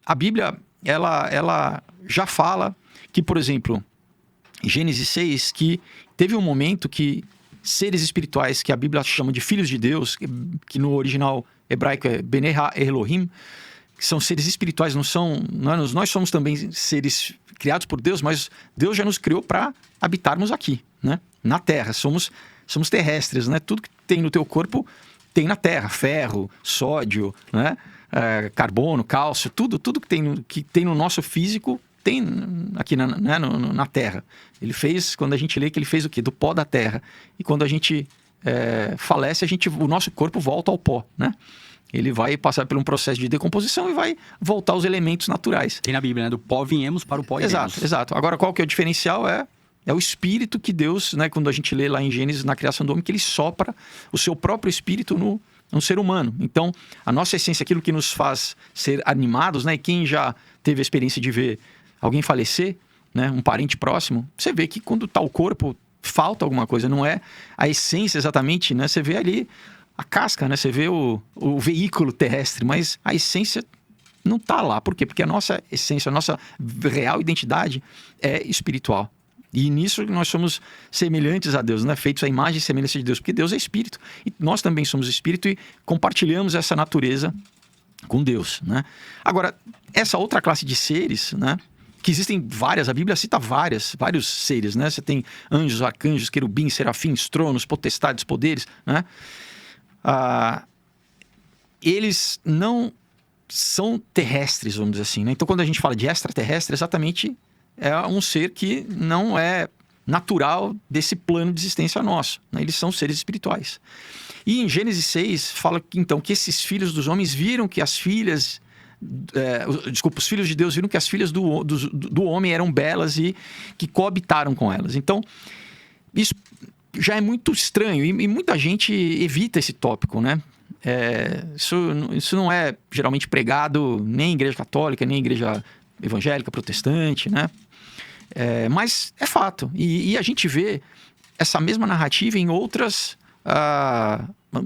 a Bíblia, ela já fala que, por exemplo, em Gênesis 6, que teve um momento que seres espirituais, que a Bíblia chama de filhos de Deus, que no original hebraico é Bnei Elohim, que são seres espirituais, nós somos também seres criados por Deus, mas Deus já nos criou para habitarmos aqui, né? Na Terra, somos terrestres, né? Tudo que tem no teu corpo tem na Terra, ferro, sódio, né? Carbono, cálcio, tudo que tem no nosso físico tem aqui na Terra. Ele fez, quando a gente lê que ele fez o quê? Do pó da Terra. E quando a gente falece, o nosso corpo volta ao pó, né? Ele vai passar por um processo de decomposição e vai voltar aos elementos naturais. Tem na Bíblia, né? Do pó viemos, para o pó iremos. Exato. Agora, qual que é o diferencial? É o espírito que Deus, né? Quando a gente lê lá em Gênesis, na criação do homem, que ele sopra o seu próprio espírito no ser humano. Então, a nossa essência, aquilo que nos faz ser animados, né? E quem já teve a experiência de ver alguém falecer, né? Um parente próximo, você vê que quando está o corpo, falta alguma coisa. Não é a essência exatamente, né? Você vê ali a casca, né? Você vê o veículo terrestre, mas a essência não está lá. Por quê? Porque a nossa essência, a nossa real identidade é espiritual. E nisso nós somos semelhantes a Deus, né? Feitos à imagem e semelhança de Deus, porque Deus é espírito. E nós também somos espírito e compartilhamos essa natureza com Deus, né? Agora, essa outra classe de seres, né? Que existem várias, a Bíblia cita vários seres, né? Você tem anjos, arcanjos, querubins, serafins, tronos, potestades, poderes, né? Eles não são terrestres, vamos dizer assim, né? Então, quando a gente fala de extraterrestre, exatamente é um ser que não é natural desse plano de existência nosso, né? Eles são seres espirituais. E em Gênesis 6 fala que, então, que esses filhos dos homens viram que as filhas... os filhos de Deus viram que as filhas do homem eram belas e que coabitaram com elas. Então, isso já é muito estranho e muita gente evita esse tópico, né? Isso não é geralmente pregado nem em igreja católica, nem em igreja evangélica, protestante, né? Mas é fato. E a gente vê essa mesma narrativa em outras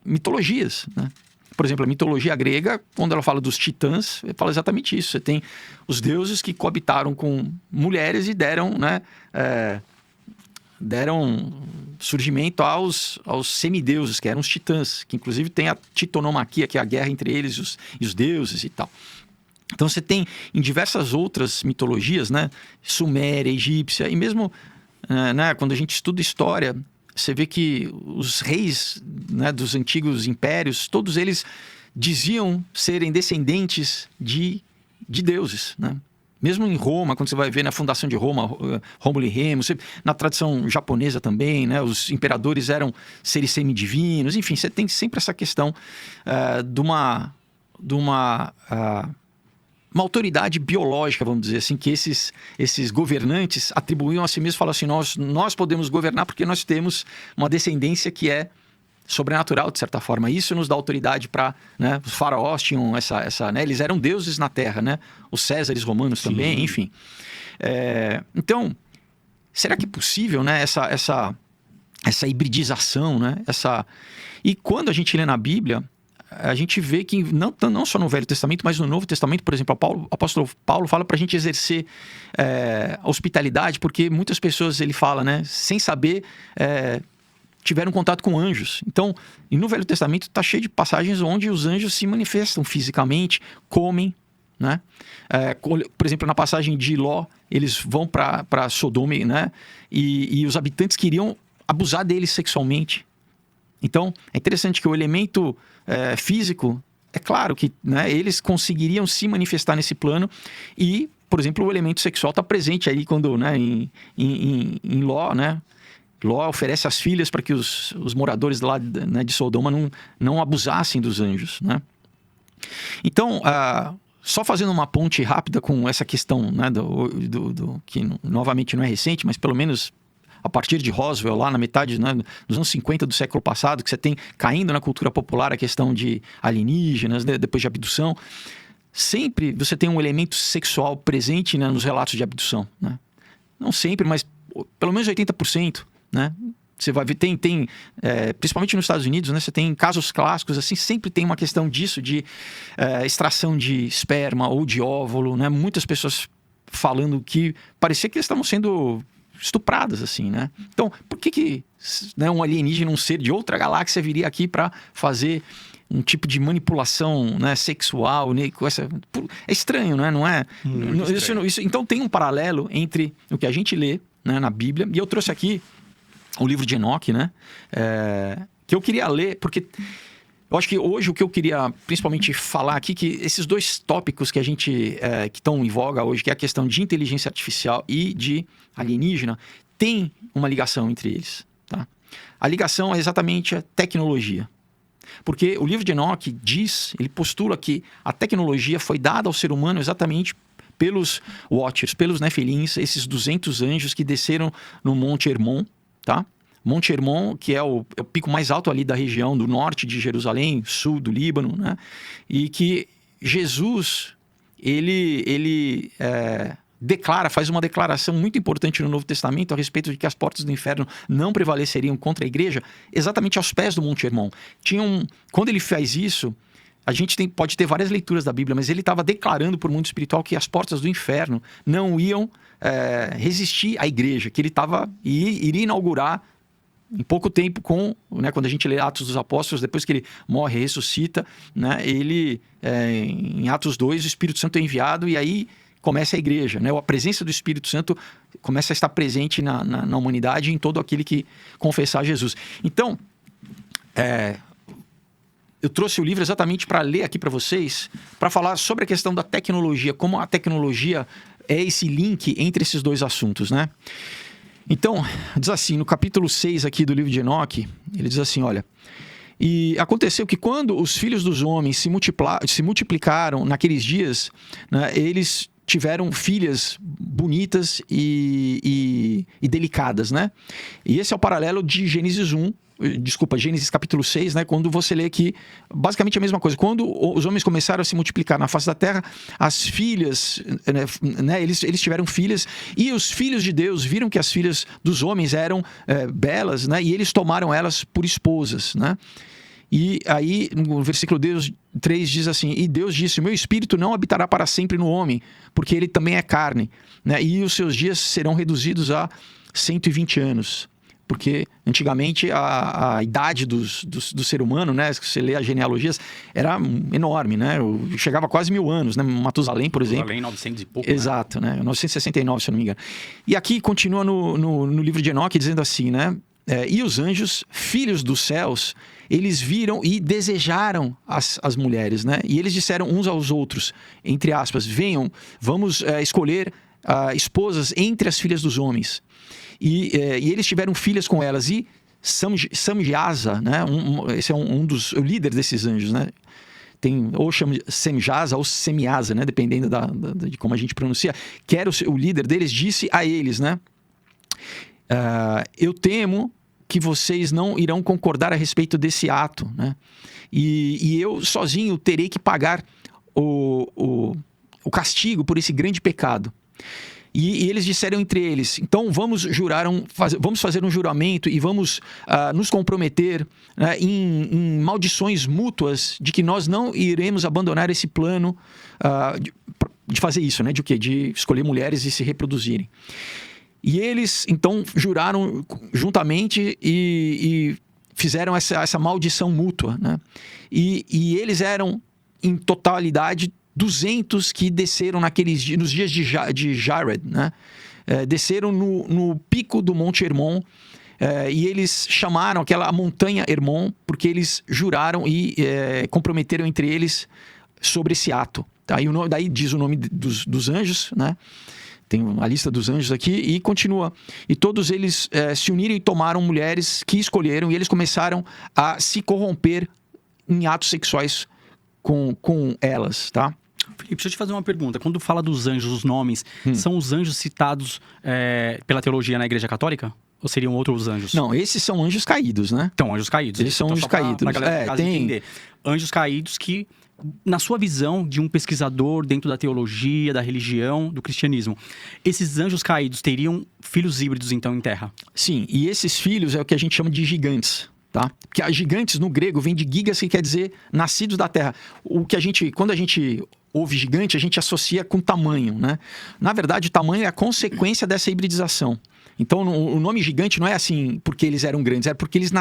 mitologias, né? Por exemplo, a mitologia grega, quando ela fala dos titãs, fala exatamente isso. Você tem os deuses que coabitaram com mulheres e deram surgimento aos semideuses, que eram os titãs, que inclusive tem a titonomaquia, que é a guerra entre eles e os deuses e tal. Então você tem em diversas outras mitologias, né? Suméria, egípcia, e mesmo né, quando a gente estuda história, você vê que os reis, né, dos antigos impérios, todos eles diziam serem descendentes de deuses, né? Mesmo em Roma, quando você vai ver na fundação de Roma, Rômulo e Remo, na tradição japonesa também, né, os imperadores eram seres semidivinos, enfim, você tem sempre essa questão de uma autoridade biológica, vamos dizer assim, que esses governantes atribuíam a si mesmos, falam assim, nós podemos governar porque nós temos uma descendência que é sobrenatural, de certa forma. Isso nos dá autoridade para... Né, os faraós tinham né, eles eram deuses na terra, né? Os césares romanos também, enfim. Então, será que é possível, né, essa hibridização, né? E quando a gente lê na Bíblia, a gente vê que não só no Velho Testamento, mas no Novo Testamento, por exemplo, o apóstolo Paulo fala para a gente exercer a hospitalidade, porque muitas pessoas, ele fala, né, sem saber... tiveram contato com anjos. Então, e no Velho Testamento está cheio de passagens onde os anjos se manifestam fisicamente, comem, né? Por exemplo, na passagem de Ló, eles vão para Sodoma, né? E os habitantes queriam abusar deles sexualmente. Então, é interessante que o elemento físico, é claro que, né, eles conseguiriam se manifestar nesse plano e, por exemplo, o elemento sexual está presente aí quando, né, em Ló, né? Ló oferece as filhas para que os moradores lá, né, de Sodoma não abusassem dos anjos, né? Então, só fazendo uma ponte rápida com essa questão, né, que novamente não é recente, mas pelo menos a partir de Roswell, lá na metade, né, dos anos 50 do século passado, que você tem caindo na cultura popular a questão de alienígenas, né, depois de abdução, sempre você tem um elemento sexual presente, né, nos relatos de abdução, né? Não sempre, mas pelo menos 80%. Né? Você vai ver, principalmente nos Estados Unidos, né? Você tem casos clássicos, assim, sempre tem uma questão disso, de extração de esperma ou de óvulo, né? Muitas pessoas falando que parecia que eles estavam sendo estupradas, assim, né? Então, por que né, um alienígena, um ser de outra galáxia viria aqui para fazer um tipo de manipulação, né, sexual, né, é estranho, né? Não é? Então tem um paralelo entre o que a gente lê, né, na Bíblia, e eu trouxe aqui o livro de Enoque, né? Que eu queria ler, porque eu acho que hoje o que eu queria principalmente falar aqui, que esses dois tópicos que a gente que estão em voga hoje, que é a questão de inteligência artificial e de alienígena, tem uma ligação entre eles, tá? A ligação é exatamente a tecnologia. Porque o livro de Enoque ele postula que a tecnologia foi dada ao ser humano exatamente pelos Watchers, pelos Nefilins, esses 200 anjos que desceram no Monte Hermon, tá? Monte Hermon, que é o pico mais alto ali da região do norte de Jerusalém, sul do Líbano, né? E que Jesus, ele faz uma declaração muito importante no Novo Testamento a respeito de que as portas do inferno não prevaleceriam contra a igreja, exatamente aos pés do Monte Hermon. Quando ele faz isso, a gente pode ter várias leituras da Bíblia, mas ele estava declarando por mundo espiritual que as portas do inferno não iam resistir à igreja, que ele iria inaugurar em pouco tempo quando a gente lê Atos dos Apóstolos, depois que ele morre e ressuscita, né, em Atos 2, o Espírito Santo é enviado e aí começa a igreja, né? A presença do Espírito Santo começa a estar presente na humanidade em todo aquele que confessar Jesus. Então, eu trouxe o livro exatamente para ler aqui para vocês, para falar sobre a questão da tecnologia, como a tecnologia é esse link entre esses dois assuntos, né? Então, diz assim, no capítulo 6 aqui do livro de Enoque, ele diz assim, olha: e aconteceu que quando os filhos dos homens se multiplicaram naqueles dias, né, eles tiveram filhas bonitas e delicadas, né? E esse é o paralelo de Gênesis capítulo 6, né? Quando você lê aqui, basicamente a mesma coisa. Quando os homens começaram a se multiplicar na face da terra, as filhas, né? Eles tiveram filhas, e os filhos de Deus viram que as filhas dos homens eram belas, né? E eles tomaram elas por esposas, né? E aí, no versículo 3 diz assim: e Deus disse, o meu espírito não habitará para sempre no homem, porque ele também é carne, né? E os seus dias serão reduzidos a 120 anos. Porque antigamente a idade do ser humano, né? Se você lê as genealogias, era enorme, né? Chegava a quase 1000 anos, né? Matusalém, por exemplo. Matusalém, 900 e pouco. Exato, né? 969, se eu não me engano. E aqui continua no livro de Enoque dizendo assim, né? E os anjos, filhos dos céus, eles viram e desejaram as mulheres, né? E eles disseram uns aos outros, entre aspas, venham, vamos escolher esposas entre as filhas dos homens. E eles tiveram filhas com elas. E Samjaza, né? Esse é o líder desses anjos, né? Tem ou Semjaza ou Semiasa, né? Dependendo de como a gente pronuncia. Que era o líder deles, disse a eles, né? Eu temo que vocês não irão concordar a respeito desse ato, né? E eu sozinho terei que pagar o castigo por esse grande pecado. E eles disseram entre eles, então vamos fazer um juramento e vamos nos comprometer, né, em maldições mútuas de que nós não iremos abandonar esse plano de fazer isso, né? De o quê? De escolher mulheres e se reproduzirem. E eles, então, juraram juntamente e fizeram essa maldição mútua, né? E eles eram, em totalidade, 200 que desceram nos dias de Jared, né? Desceram no pico do Monte Hermon, e eles chamaram a montanha Hermon, porque eles juraram e comprometeram entre eles sobre esse ato. Tá? E daí diz o nome dos anjos, né? Tem a lista dos anjos aqui e continua. E todos eles se uniram e tomaram mulheres que escolheram, e eles começaram a se corromper em atos sexuais com elas, tá? Felipe, deixa eu te fazer uma pergunta. Quando fala dos anjos, os nomes, são os anjos citados pela teologia na Igreja Católica? Ou seriam outros anjos? Não, esses são anjos caídos, né? Então, anjos caídos. Eles são anjos caídos. Entender. Anjos caídos que na sua visão de um pesquisador dentro da teologia, da religião, do cristianismo, esses anjos caídos teriam filhos híbridos, então, em terra? Sim, e esses filhos é o que a gente chama de gigantes. Tá? Porque a gigantes no grego vem de gigas, que quer dizer nascidos da terra. Quando a gente ouve gigante, a gente associa com tamanho, né? Na verdade, o tamanho é a consequência dessa hibridização. Então, o nome gigante não é assim porque eles eram grandes, é porque eles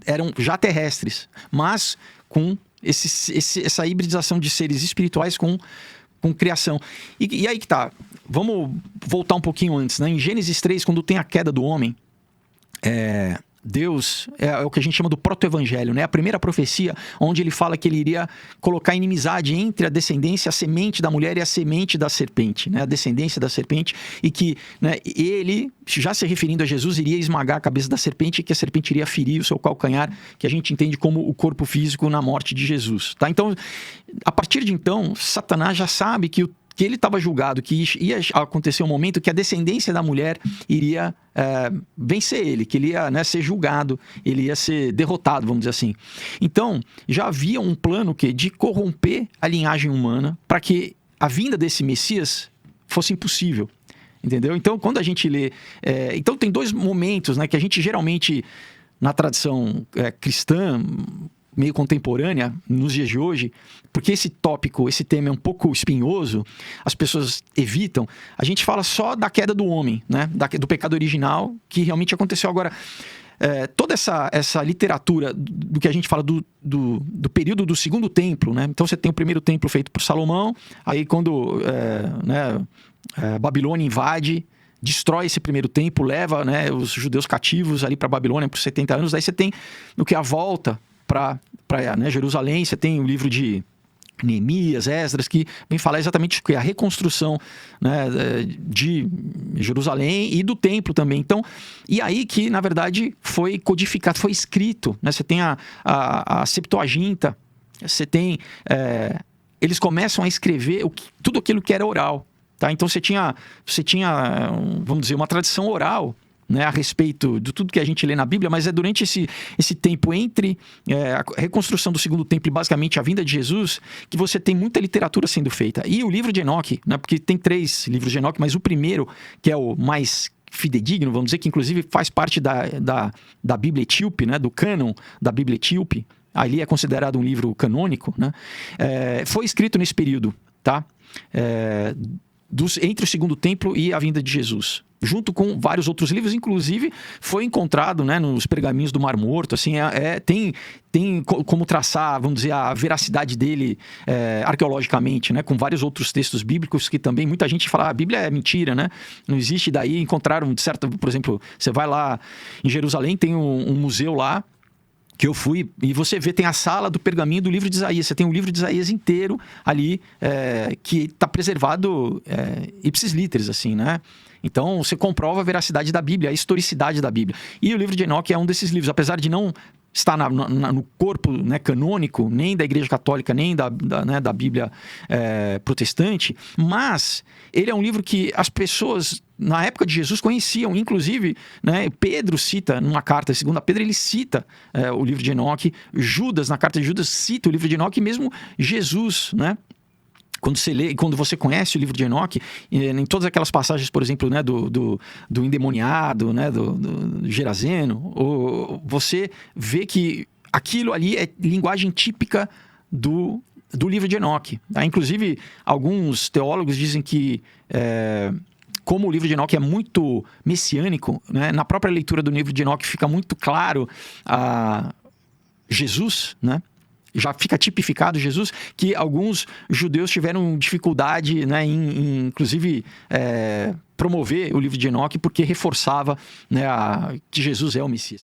eram já terrestres, mas com essa hibridização de seres espirituais com criação. E aí que tá. Vamos voltar um pouquinho antes, né? Em Gênesis 3, quando tem a queda do homem, Deus é o que a gente chama do proto-evangelho, né? A primeira profecia onde ele fala que ele iria colocar inimizade entre a descendência, a semente da mulher e a semente da serpente, né? A descendência da serpente, e que, né, ele, já se referindo a Jesus, iria esmagar a cabeça da serpente e que a serpente iria ferir o seu calcanhar, que a gente entende como o corpo físico na morte de Jesus, tá? Então, a partir de então, Satanás já sabe que ele estava julgado, que ia acontecer um momento que a descendência da mulher iria vencer ele, que ele ia, né, ser julgado, ele ia ser derrotado, vamos dizer assim. Então, já havia um plano de corromper a linhagem humana para que a vinda desse Messias fosse impossível. Entendeu? Então, quando a gente lê... então, tem dois momentos, né, que a gente geralmente, na tradição cristã, meio contemporânea, nos dias de hoje, porque esse tema é um pouco espinhoso, as pessoas evitam, a gente fala só da queda do homem, né? Do pecado original, que realmente aconteceu. Agora, toda essa literatura do que a gente fala do período do segundo templo, né? Então você tem o primeiro templo feito por Salomão, aí quando Babilônia invade, destrói esse primeiro templo, leva, né, os judeus cativos ali para Babilônia por 70 anos, daí você tem o que a volta para Jerusalém. Você tem o livro de Neemias, Esdras, que vem falar exatamente o que é a reconstrução, né, de Jerusalém e do templo também. Então, e aí que, na verdade, foi codificado, foi escrito, né? Você tem a Septuaginta, você tem... eles começam a escrever tudo aquilo que era oral, tá? Então, você tinha, vamos dizer, uma tradição oral, né, a respeito de tudo que a gente lê na Bíblia, mas é durante esse tempo entre a reconstrução do segundo templo e basicamente a vinda de Jesus que você tem muita literatura sendo feita. E o livro de Enoque, né, porque tem 3 livros de Enoque, mas o primeiro, que é o mais fidedigno, vamos dizer, que inclusive faz parte da Bíblia Etíope, né, do cânon da Bíblia Etíope, ali é considerado um livro canônico, né, foi escrito nesse período, tá? Entre o segundo templo e a vinda de Jesus, junto com vários outros livros, inclusive foi encontrado, né, nos pergaminhos do Mar Morto, assim, tem como traçar, vamos dizer, a veracidade dele arqueologicamente, né, com vários outros textos bíblicos que também muita gente fala, a Bíblia é mentira, né, não existe. Daí encontraram, por exemplo, você vai lá em Jerusalém, tem um museu lá, que eu fui, e você vê, tem a sala do pergaminho do livro de Isaías. Você tem o livro de Isaías inteiro ali, que está preservado ipsis literis, assim, né? Então, você comprova a veracidade da Bíblia, a historicidade da Bíblia. E o livro de Enoque é um desses livros, apesar de não estar no corpo, né, canônico, nem da Igreja Católica, nem da Bíblia protestante, mas ele é um livro que as pessoas, na época de Jesus, conheciam. Inclusive, né, Pedro cita, numa carta, 2 Pedro, ele cita o livro de Enoque. Judas, na carta de Judas, cita o livro de Enoque. E mesmo Jesus, né? Quando você lê, quando você conhece o livro de Enoque, em todas aquelas passagens, por exemplo, né, do endemoniado, né, do Gerazeno, você vê que aquilo ali é linguagem típica do livro de Enoque. Tá? Inclusive, alguns teólogos dizem que, como o livro de Enoque é muito messiânico, né, na própria leitura do livro de Enoque fica muito claro Jesus, né? Já fica tipificado Jesus, que alguns judeus tiveram dificuldade, né, em inclusive, promover o livro de Enoque, porque reforçava, né, que Jesus é o Messias.